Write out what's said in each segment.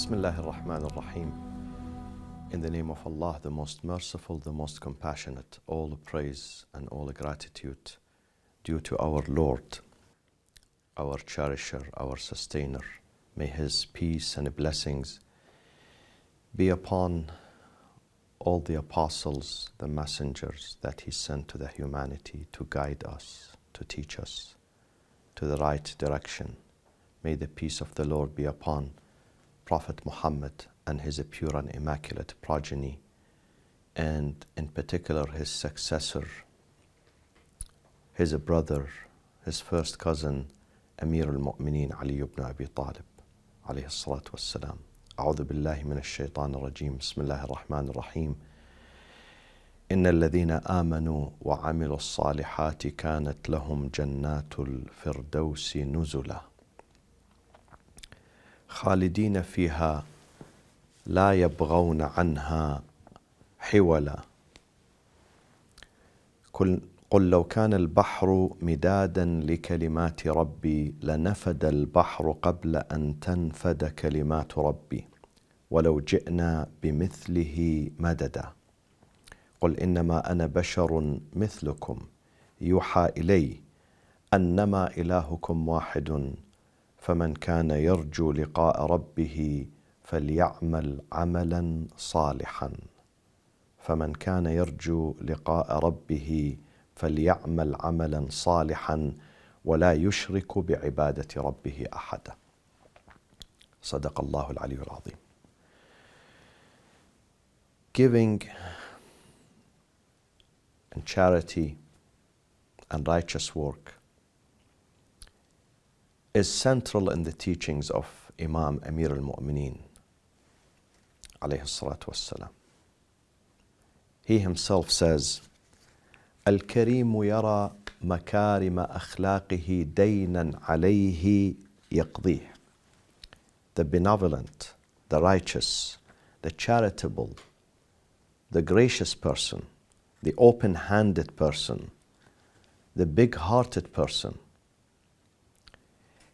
Bismillah ar-Rahman ar-Rahim. In the name of Allah, the most merciful, the most compassionate, all praise and all gratitude due to our Lord, our cherisher, our sustainer. May His peace and blessings be upon all the apostles, the messengers that He sent to the humanity to guide us, to teach us to the right direction. May the peace of the Lord be upon Prophet Muhammad and his pure and immaculate progeny, and in particular his successor, his brother, his first cousin, Amir al-Mu'mineen Ali ibn Abi Talib, alayhi salatu wassalam. أعوذ بالله من الشيطان الرجيم. بسم الله الرحمن الرحيم. إن الذين آمنوا وعملوا الصالحات كانت لهم جنات الفردوس نزلا خالدين فيها لا يبغون عنها حولا قل لو كان البحر مدادا لكلمات ربي لنفد البحر قبل أن تنفد كلمات ربي ولو جئنا بمثله مددا قل إنما أنا بشر مثلكم يوحى إلي أنما إلهكم واحد فمن كان يرجو لقاء ربه فليعمل عملا صالحا فمن كان يرجو لقاء ربه فليعمل عملا صالحا ولا يشرك بعبادة ربه أحدا. صدق الله العلي العظيم. Giving and charity and righteous work is central in the teachings of Imam Amir al-Mu'mineen alayhi salatu wassalam. He himself says, الكريم يرى مكارم أخلاقه دينا عليه يقضيه. The benevolent, the righteous, the charitable, the gracious person, the open-handed person, the big-hearted person,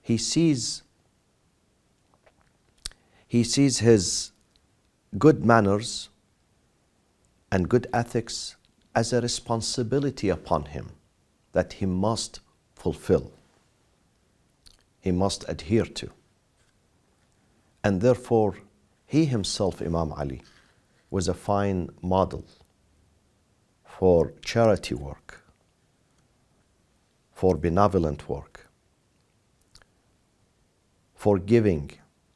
he sees his good manners and good ethics as a responsibility upon him that he must fulfill, he must adhere to. And therefore, he himself, Imam Ali, was a fine model for charity work, for benevolent work, for giving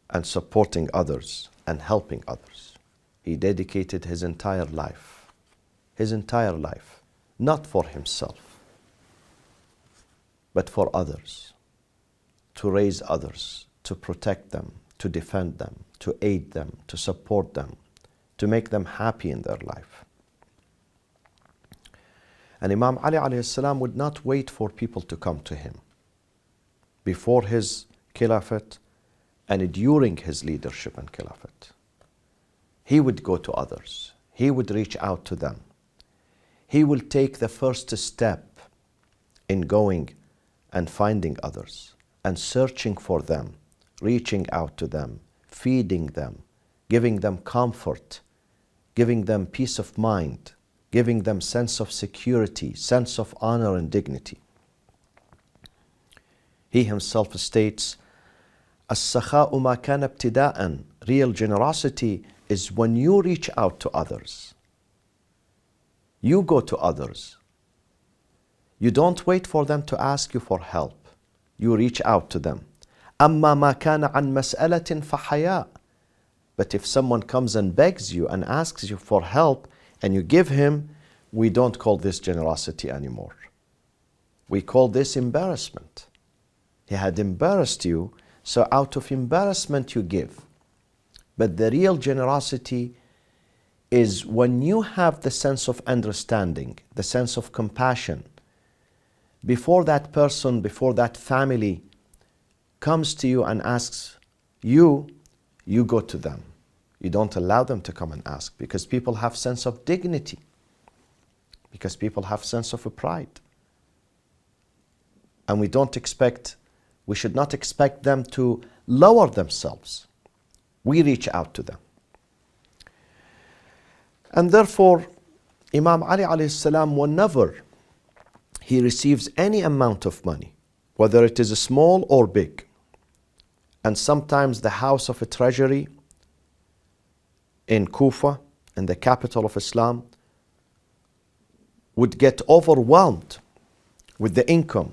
and supporting others and helping others. He dedicated his entire life, not for himself, but for others, to raise others, to protect them, to defend them, to aid them, to support them, to make them happy in their life. And Imam Ali alayhi salam would not wait for people to come to him. Before his Khilafat and during his leadership and Khilafat, he would go to others. He would reach out to them. He will take the first step in going and finding others and searching for them, reaching out to them, feeding them, giving them comfort, giving them peace of mind, giving them sense of security, sense of honor and dignity. He himself states, السخاء ما كان ابتداءً. Real generosity is when you reach out to others. You go to others. You don't wait for them to ask you for help. You reach out to them. أما ما كان عن مسألة فحياء. But if someone comes and begs you and asks you for help and you give him, we don't call this generosity anymore. We call this embarrassment. He had embarrassed you, so out of embarrassment you give. But the real generosity is when you have the sense of understanding, the sense of compassion. Before that person, before that family comes to you and asks you, you go to them. You don't allow them to come and ask, because people have sense of dignity, because people have sense of pride. And we should not expect them to lower themselves We reach out to them. And therefore, Imam Ali alayhi salam, whenever he receives any amount of money, whether it is small or big, and sometimes the house of a treasury in Kufa, in the capital of Islam, would get overwhelmed with the income,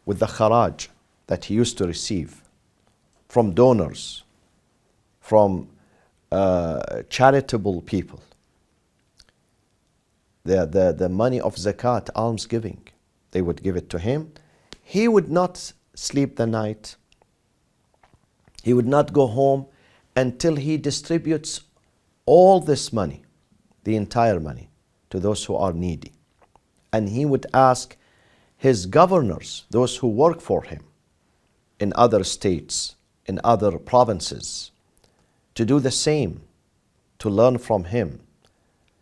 with the kharaj that he used to receive from donors, from charitable people. The money of zakat, almsgiving, they would give it to him. He would not sleep the night. He would not go home until he distributes all this money, the entire money, to those who are needy. And he would ask his governors, those who work for him in other states, in other provinces, to do the same, to learn from him.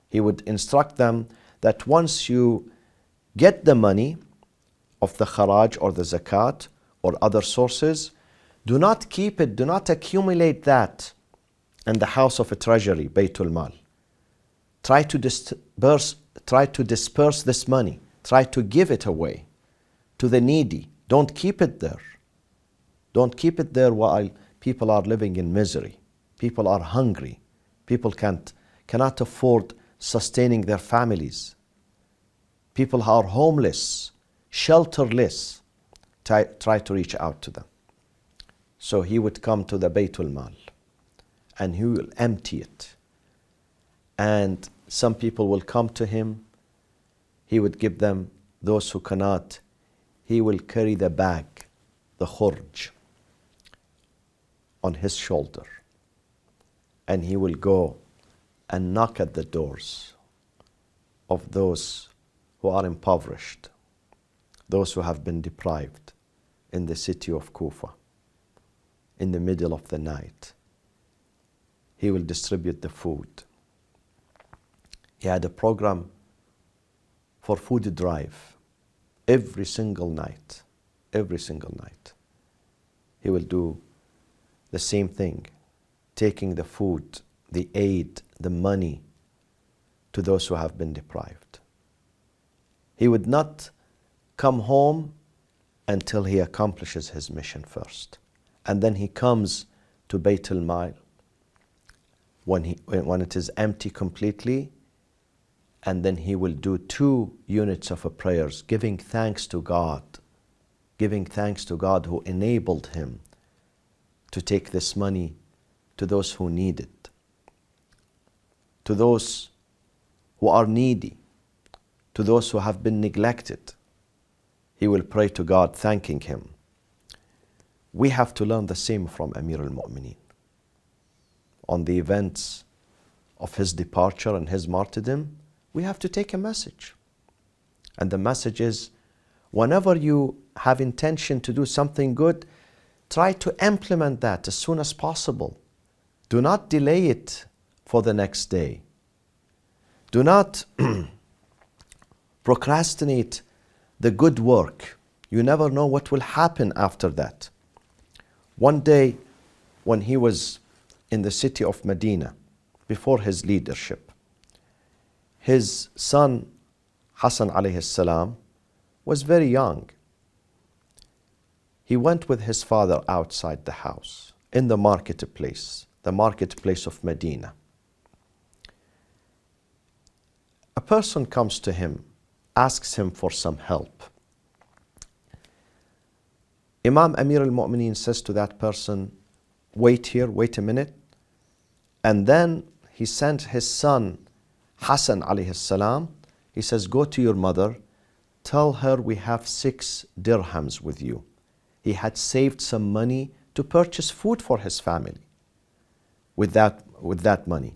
He would instruct them that once you get the money of the kharaj or the zakat or other sources, do not keep it, do not accumulate that in the house of a treasury, Baytul Mal. Try to disperse this money. Try to give it away to the needy. Don't keep it there. Don't keep it there while people are living in misery. People are hungry. People cannot afford sustaining their families. People are homeless, shelterless. Try to reach out to them. So he would come to the Baytul Mal and he will empty it. And some people will come to him. He would give them, those who cannot, he will carry the bag, the khurj, on his shoulder. And he will go and knock at the doors of those who are impoverished, those who have been deprived in the city of Kufa, in the middle of the night. He will distribute the food. He had a program for food drive every single night. Every single night. He will do the same thing, taking the food, the aid, the money to those who have been deprived. He would not come home until he accomplishes his mission first. And then he comes to Bayt al-Mal when it is empty completely, and then he will do 2 units of prayers, giving thanks to God who enabled him to take this money to those who need it, to those who are needy, to those who have been neglected. He will pray to God, thanking him. We have to learn the same from Amir al-Mu'mineen. On the events of his departure and his martyrdom, we have to take a message. And the message is, whenever you have intention to do something good, try to implement that as soon as possible. Do not delay it for the next day. Do not procrastinate the good work. You never know what will happen after that. One day, when he was in the city of Medina, before his leadership, his son, Hassan alayhi salam, was very young. He went with his father outside the house, in the marketplace of Medina. A person comes to him, asks him for some help. Imam Amir al-Mu'mineen says to that person, wait here, wait a minute. And then he sent his son, Hassan alayhi salam, he says, go to your mother, tell her we have 6 dirhams with you. He had saved some money to purchase food for his family with that money.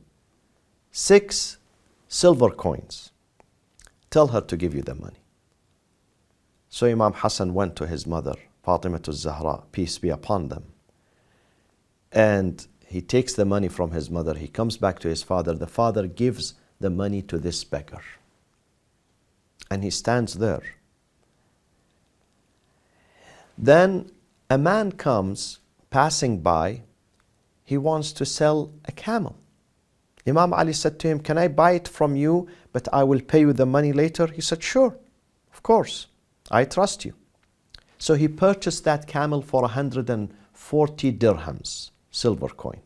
6 silver coins. Tell her to give you the money. So Imam Hassan went to his mother, Fatima al-Zahra, peace be upon them. And he takes the money from his mother. He comes back to his father. The father gives the money to this beggar. And he stands there. Then a man comes passing by. he wants to sell a camel. Imam Ali said to him, can I buy it from you, but I will pay you the money later? He said, sure, of course, I trust you. So he purchased that camel for 140 dirhams, silver coin.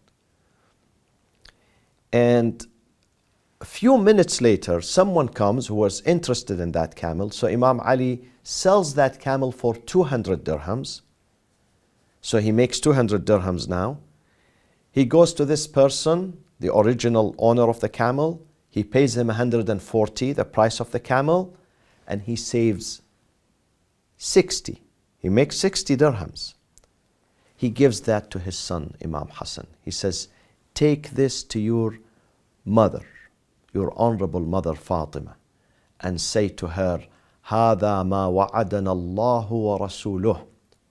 And a few minutes later, someone comes who was interested in that camel. So Imam Ali sells that camel for 200 dirhams. So he makes 200 dirhams now. He goes to this person, the original owner of the camel. He pays him 140, the price of the camel, and he saves 60. He makes 60 dirhams. He gives that to his son, Imam Hassan. He says, take this to your mother, your honorable mother Fatima, and say to her, هذا ما وعدنا الله ورسوله.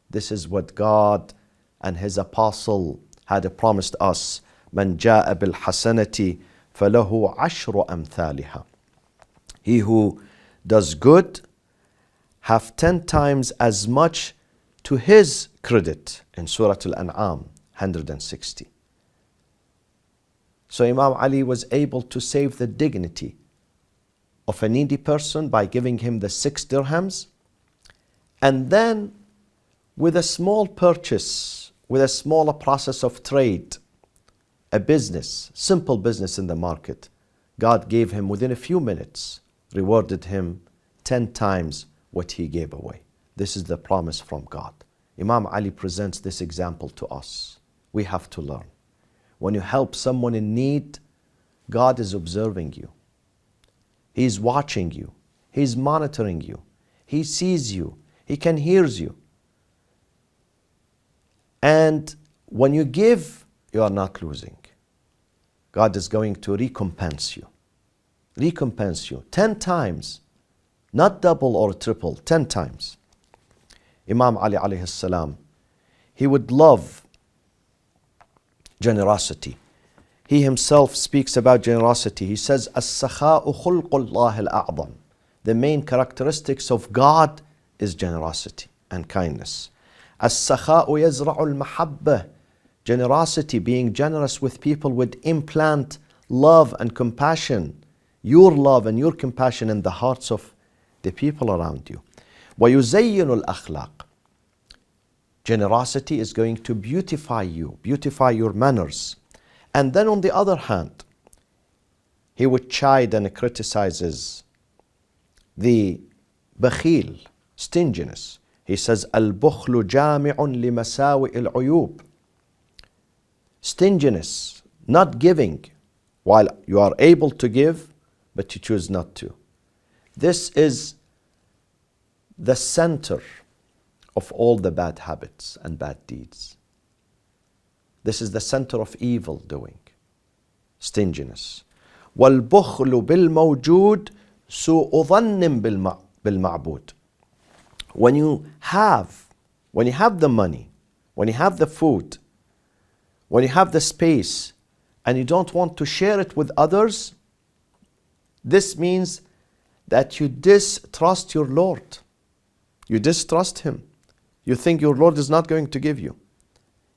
This is what God and His Apostle had promised us. من جاء بالحسنة فله عشر أمثالها. He who does good have 10 times as much to his credit in Surah Al-An'am 160. So Imam Ali was able to save the dignity of a needy person by giving him the 6 dirhams, and then with a small purchase, with a smaller process of trade, a business, simple business in the market, God gave him within a few minutes, rewarded him 10 times what he gave away. This is the promise from God. Imam Ali presents this example to us. We have to learn. When you help someone in need, God is observing you. He's watching you. He's monitoring you. He sees you. He can hear you. And when you give, you are not losing. God is going to recompense you. Recompense you 10 times. Not double or triple, 10 times. Imam Ali alayhi salam, he would love generosity. He himself speaks about generosity. He says, "As-sakhaa'u khulqullah al-a'zam." The main characteristics of God is generosity and kindness. As-sakhaa'u yazra'u al-mahabbah. Generosity, being generous with people, would implant love and compassion, your love and your compassion in the hearts of the people around you. وَيُزَيِّنُ الْأَخْلَاقِ. Generosity is going to beautify you, beautify your manners. And then on the other hand, he would chide and criticizes the bakhil, stinginess. He says, الْبُخْلُ جَامِعٌ لِمَسَاوِئِ الْعُيُوبِ. Stinginess, not giving, while you are able to give, but you choose not to. This is the center of all the bad habits and bad deeds. This is the center of evil doing, stinginess. وَالْبُخْلُ بِالْمَوْجُودِ سُوءُ ظَنٍّ بِالْمَعْبُودِ. When you have the money, when you have the food, when you have the space, and you don't want to share it with others, this means that you distrust your Lord. You distrust Him. You think your Lord is not going to give you.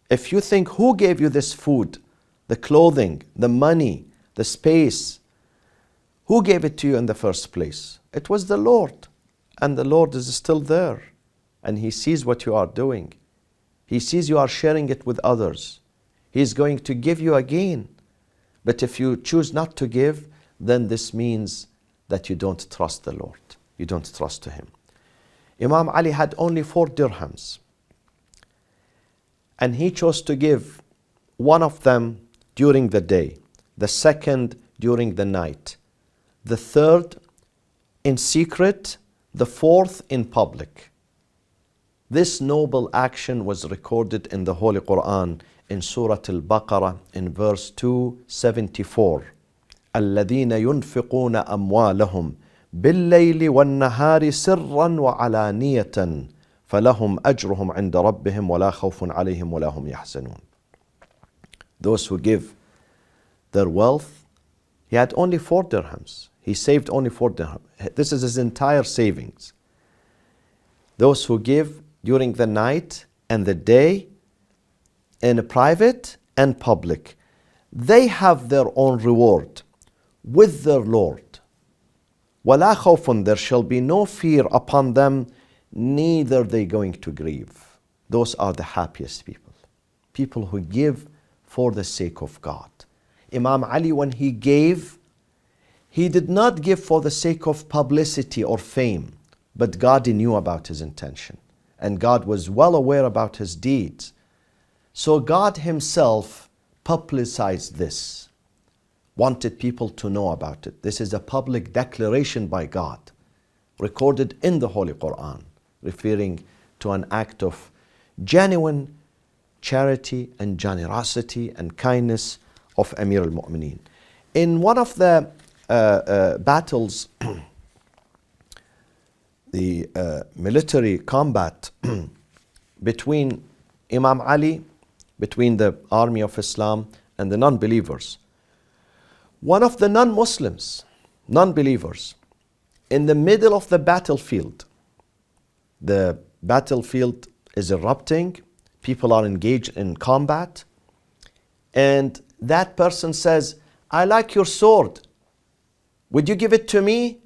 If you think, who gave you this food, the clothing, the money, the space, who gave it to you in the first place? It was the Lord. And the Lord is still there. And He sees what you are doing. He sees you are sharing it with others. He is going to give you again. But if you choose not to give, then this means that you don't trust the Lord. You don't trust Him. Imam Ali had only 4 dirhams. And he chose to give one of them during the day, the second during the night, the third in secret, the fourth in public. This noble action was recorded in the Holy Quran in Surah Al-Baqarah in verse 274. الَّذِينَ يُنْفِقُونَ أَمْوَالَهُمْ بِاللَّيْلِ وَالنَّهَارِ سِرًّا وَعَلَانِيَةً فَلَهُمْ أَجْرُهُمْ عِنْدَ رَبِّهِمْ وَلَا خَوْفٌ عَلَيْهِمْ وَلَا هُمْ يَحْزَنُونَ. Those who give their wealth, he had only 4 dirhams. He saved only 4 dirhams. This is his entire savings. Those who give during the night and the day in private and public, they have their own reward with their Lord. وَلَا خَوْفٌ, there shall be no fear upon them, neither they going to grieve. Those are the happiest people. People who give for the sake of God. Imam Ali, when he gave, he did not give for the sake of publicity or fame, but God knew about his intention. And God was well aware about his deeds. So God himself publicized this, wanted people to know about it. This is a public declaration by God, recorded in the Holy Quran, referring to an act of genuine charity and generosity and kindness of Amir al-Mu'mineen. In one of the battles, the military combat between Imam Ali, between the army of Islam and the non-believers, one of the non-Muslims, non-believers, in the middle of the battlefield is erupting, people are engaged in combat, and that person says, I like your sword, would you give it to me?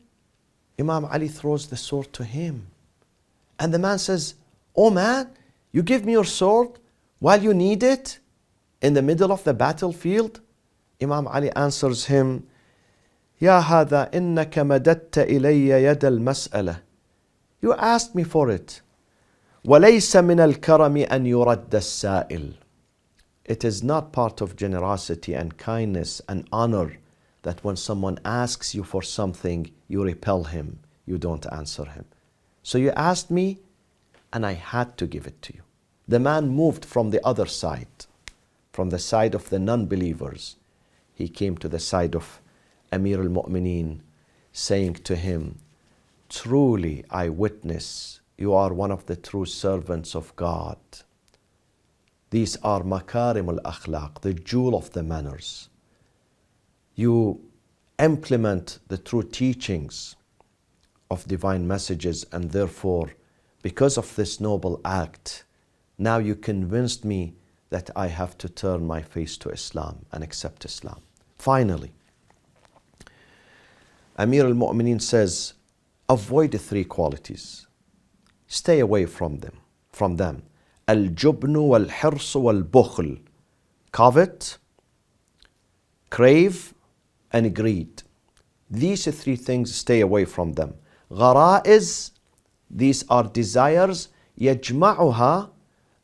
Imam Ali throws the sword to him. And the man says, oh man, you give me your sword while you need it in the middle of the battlefield? Imam Ali answers him, Ya hada innaka madatta ilayya yad al-mas'ala. You asked me for it. وَلَيْسَ مِنَ الْكَرَمِ أَنْ يُرَدَّ السَّائِلِ. It is not part of generosity and kindness and honor that when someone asks you for something, you repel him, you don't answer him. So you asked me, and I had to give it to you. The man moved from the other side, from the side of the non-believers. He came to the side of Amir al-Mu'mineen, saying to him, truly I witness you are one of the true servants of God. These are makarim al-akhlaq, the jewel of the manners. You implement the true teachings of divine messages, and therefore, because of this noble act, now you convinced me that I have to turn my face to Islam and accept Islam. Finally, Amir al-Mu'mineen says, avoid the three qualities. Stay away from them. Al-jubnu wal-hirsu wal-bukhl. Covet, crave, and greed. These three things, stay away from them. Gharaiz, these are desires. Yajma'uha,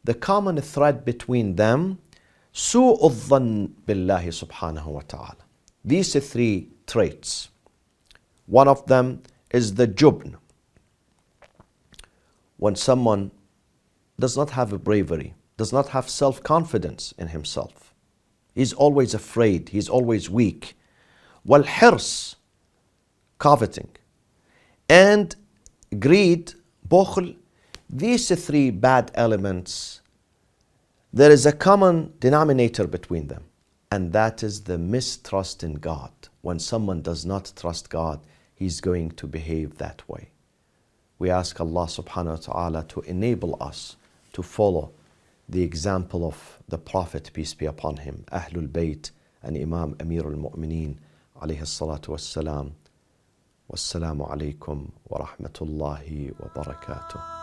the common thread between them. Su'u dhann billahi subhanahu wa ta'ala. These three traits. One of them is the jubn. When someone does not have a bravery, does not have self-confidence in himself. He's always afraid, he's always weak. Wal-hirs, coveting. And greed, bukhl, these three bad elements, there is a common denominator between them, and that is the mistrust in God. When someone does not trust God, he's going to behave that way. We ask Allah subhanahu wa ta'ala to enable us to follow the example of the Prophet, peace be upon him, Ahlulbayt and Imam Amir al-Mu'mineen, alayhi salatu wassalam. Wassalamu alaikum wa rahmatullahi wa barakatuh.